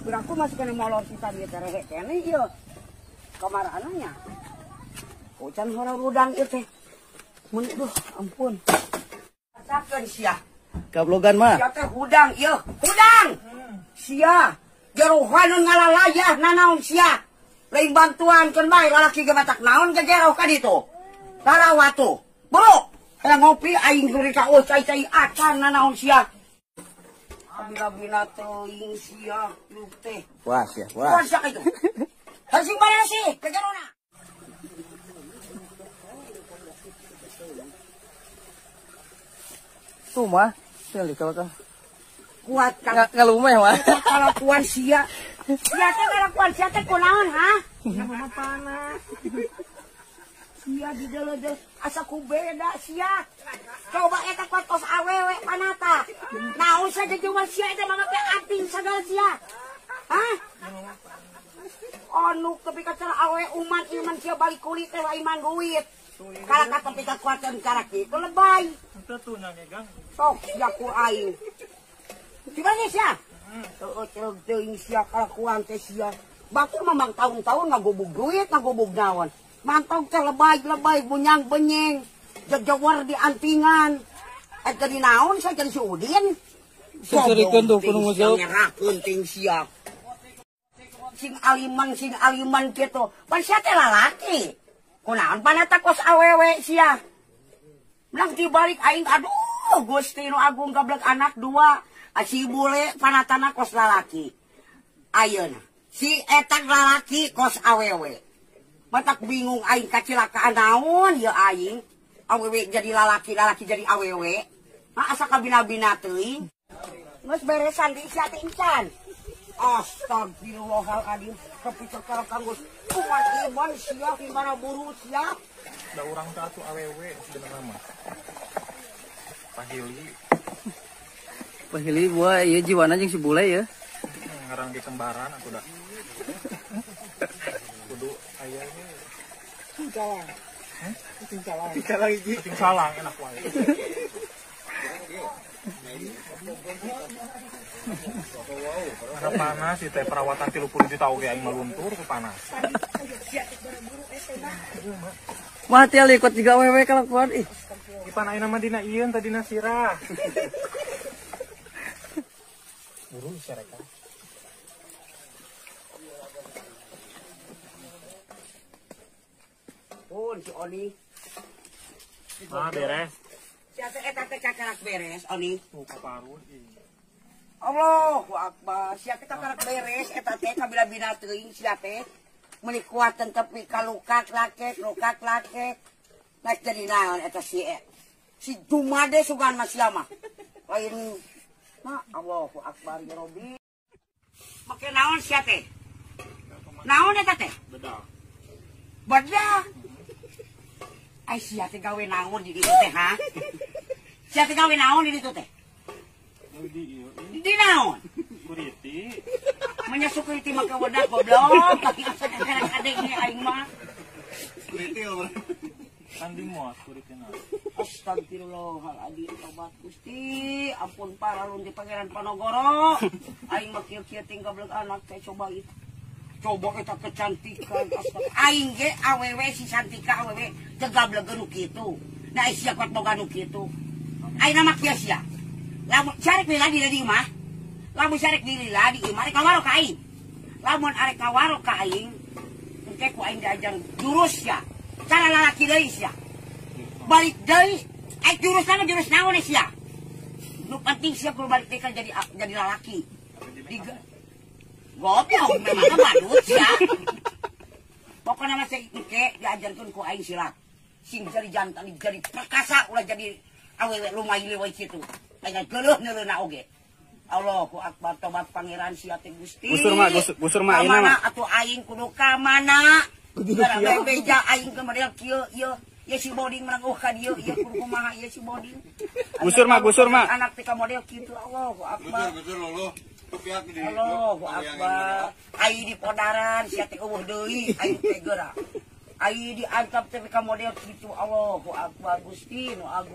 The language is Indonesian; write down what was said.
Aku masih kena molor kita dia terehe kene ieu. Kamarananya. Hujan horor udang ieu teh. Mun duh ampun. Sakeun sia. Gablogan mah. Sia teh hudang ieu, hudang. Sia. Jerohan ngalalayah nanaon sia. Lain bantuan keun bae lalaki ge matak naon gejeroh ka ditu. Tarawatu. Bro, hayang ngopi aing geuring ka cai-cai acan nanaon sia. Abina-bina teuing sia lu teh. Wah, sia, wah. Wah, sia itu. Hasing bae sih, kejarona. Tuh mah, sekali kalau kan. Kuat Ngalumeh mah. kalau kuan sia. Sia teh ngalakuan sia teh kunaon ha? Mama panas. Sia di deuleuh asa ku beda sia. Coba eta kuat kos awewe panata. Naon saja jeung sia eta mama teh ating sagala sia. Hah? Anu kepi ka cara awewe uman sia balik kulit teh lain man duit. Kalau kata pika kuatan cara kitu lebay. Itu tuh nanya gang. Sok jaku aing. Gimana sia? Teuing sia kalakuan teh sia. Batur memang tahun-tahun ngagobog duit, ngagobog naon. Mantong teh lebay bunyang benyeng. Jejewar di antingan. Jadi naon saya jadi si Udin. Sesirikeun tuh kudu nguseup. Nyerahkeun ting sia. Sing aliman kitu. Pan sia teh lalaki. Kunaon panata kos awewe sia. Belang dibalik aing aduh Gusti nu Agung gablek anak dua. Si bule panatana kos lalaki. Ayeuna si etak lalaki kos awewe. Matak bingung aing kacilakaan naon ya aing. Awewe jadi lalaki jadi awewe. Nah asa kabina-bina teuing. Geus beresan di sia teh encan. Astagfirullahaladzim. Kepikir kalau kanggus. Umat iman sia gimana buru sia. Da urang teh atuh awewe sebenarnya mah. Pahili gua ieu jiwana jeung si bule ya. Ngarang di kembaran aku dah. Kudu aya ini. Cincang. Cincang salang enak wae. Karena panas si teh perawatan 30 juta oge aing maluntur ku panas. Mah tial ikut juga wewe kalakuan ih. Ipan ayeuna mah dina ieun teh dina sirah. Buru sareka. Pun si Oni. Beres. Sia teh eta teh kakarak beres Oni. Tuh kaparun ieu. Allahu Akbar. Sia teh kakarak beres eta teh kabila-bina teuing sia teh. Meuli kuatan tepi kalukak lakek. Naik jadi naon eta si Jumade sugan mas sia mah. Lain mah Allahu Akbar ya Rabbi. Make naon sia teh? Naon eta teh? Bedah. Ai sia teh gawe naon di ditu teh ha? Sia teh gawe naon di ditu teh? Di naon? Kuriti. Menyasuk kuriti mah ka wedak goblok. Kadek-kadek ni aing mah. Kuriti kan di mos kuritina. Astagfirullahaladzim. Tobat Gusti. Ampun paralun di Pangeran Panogoro. Aing mah kieu-kieu tinggal beleg anak teh coba itu. Coba kita kecantikan. Aing ge awewe si cantika awewe tegablegeun nu kitu. Da sia kuat boga nu kitu. Aing nama kieu sia. Lamun carek lila di ladi mah. Lamun carek di lila di imah arek kawaro ka aing. Lamun arek kawaro ka aing, engke ku aing diajar jurus sia. Cara lalaki deui sia. Balik deui, jurus naon sia. Nu penting sia kudu balik deui jadi lalaki. Goblok memang badut sia. Pokona mah engke diajarkeun ku aing silat. Sing jadi jantan jadi perkasa ulah jadi awewe lumayu leuwih kitu. Aya geuleuh neureuna oge. Allahu Akbar. Tobat Pangeran sia teh Gusti. Gusur mah ayeuna mah. Atuh aing kudu ka mana? Barang beja aing ke model kieu ieu. Ieu si boding menang ka dieu ieu kudu kumaha ieu si boding. Gusur mah. Anak teh ka model kitu. Allahu Akbar. Betul lolo. Allahu Akbar. Ai di podaran sia teh eueuh deui aing teh geura. Ai diantap teh ka model kitu. Allahu Akbar Gusti nu Agung.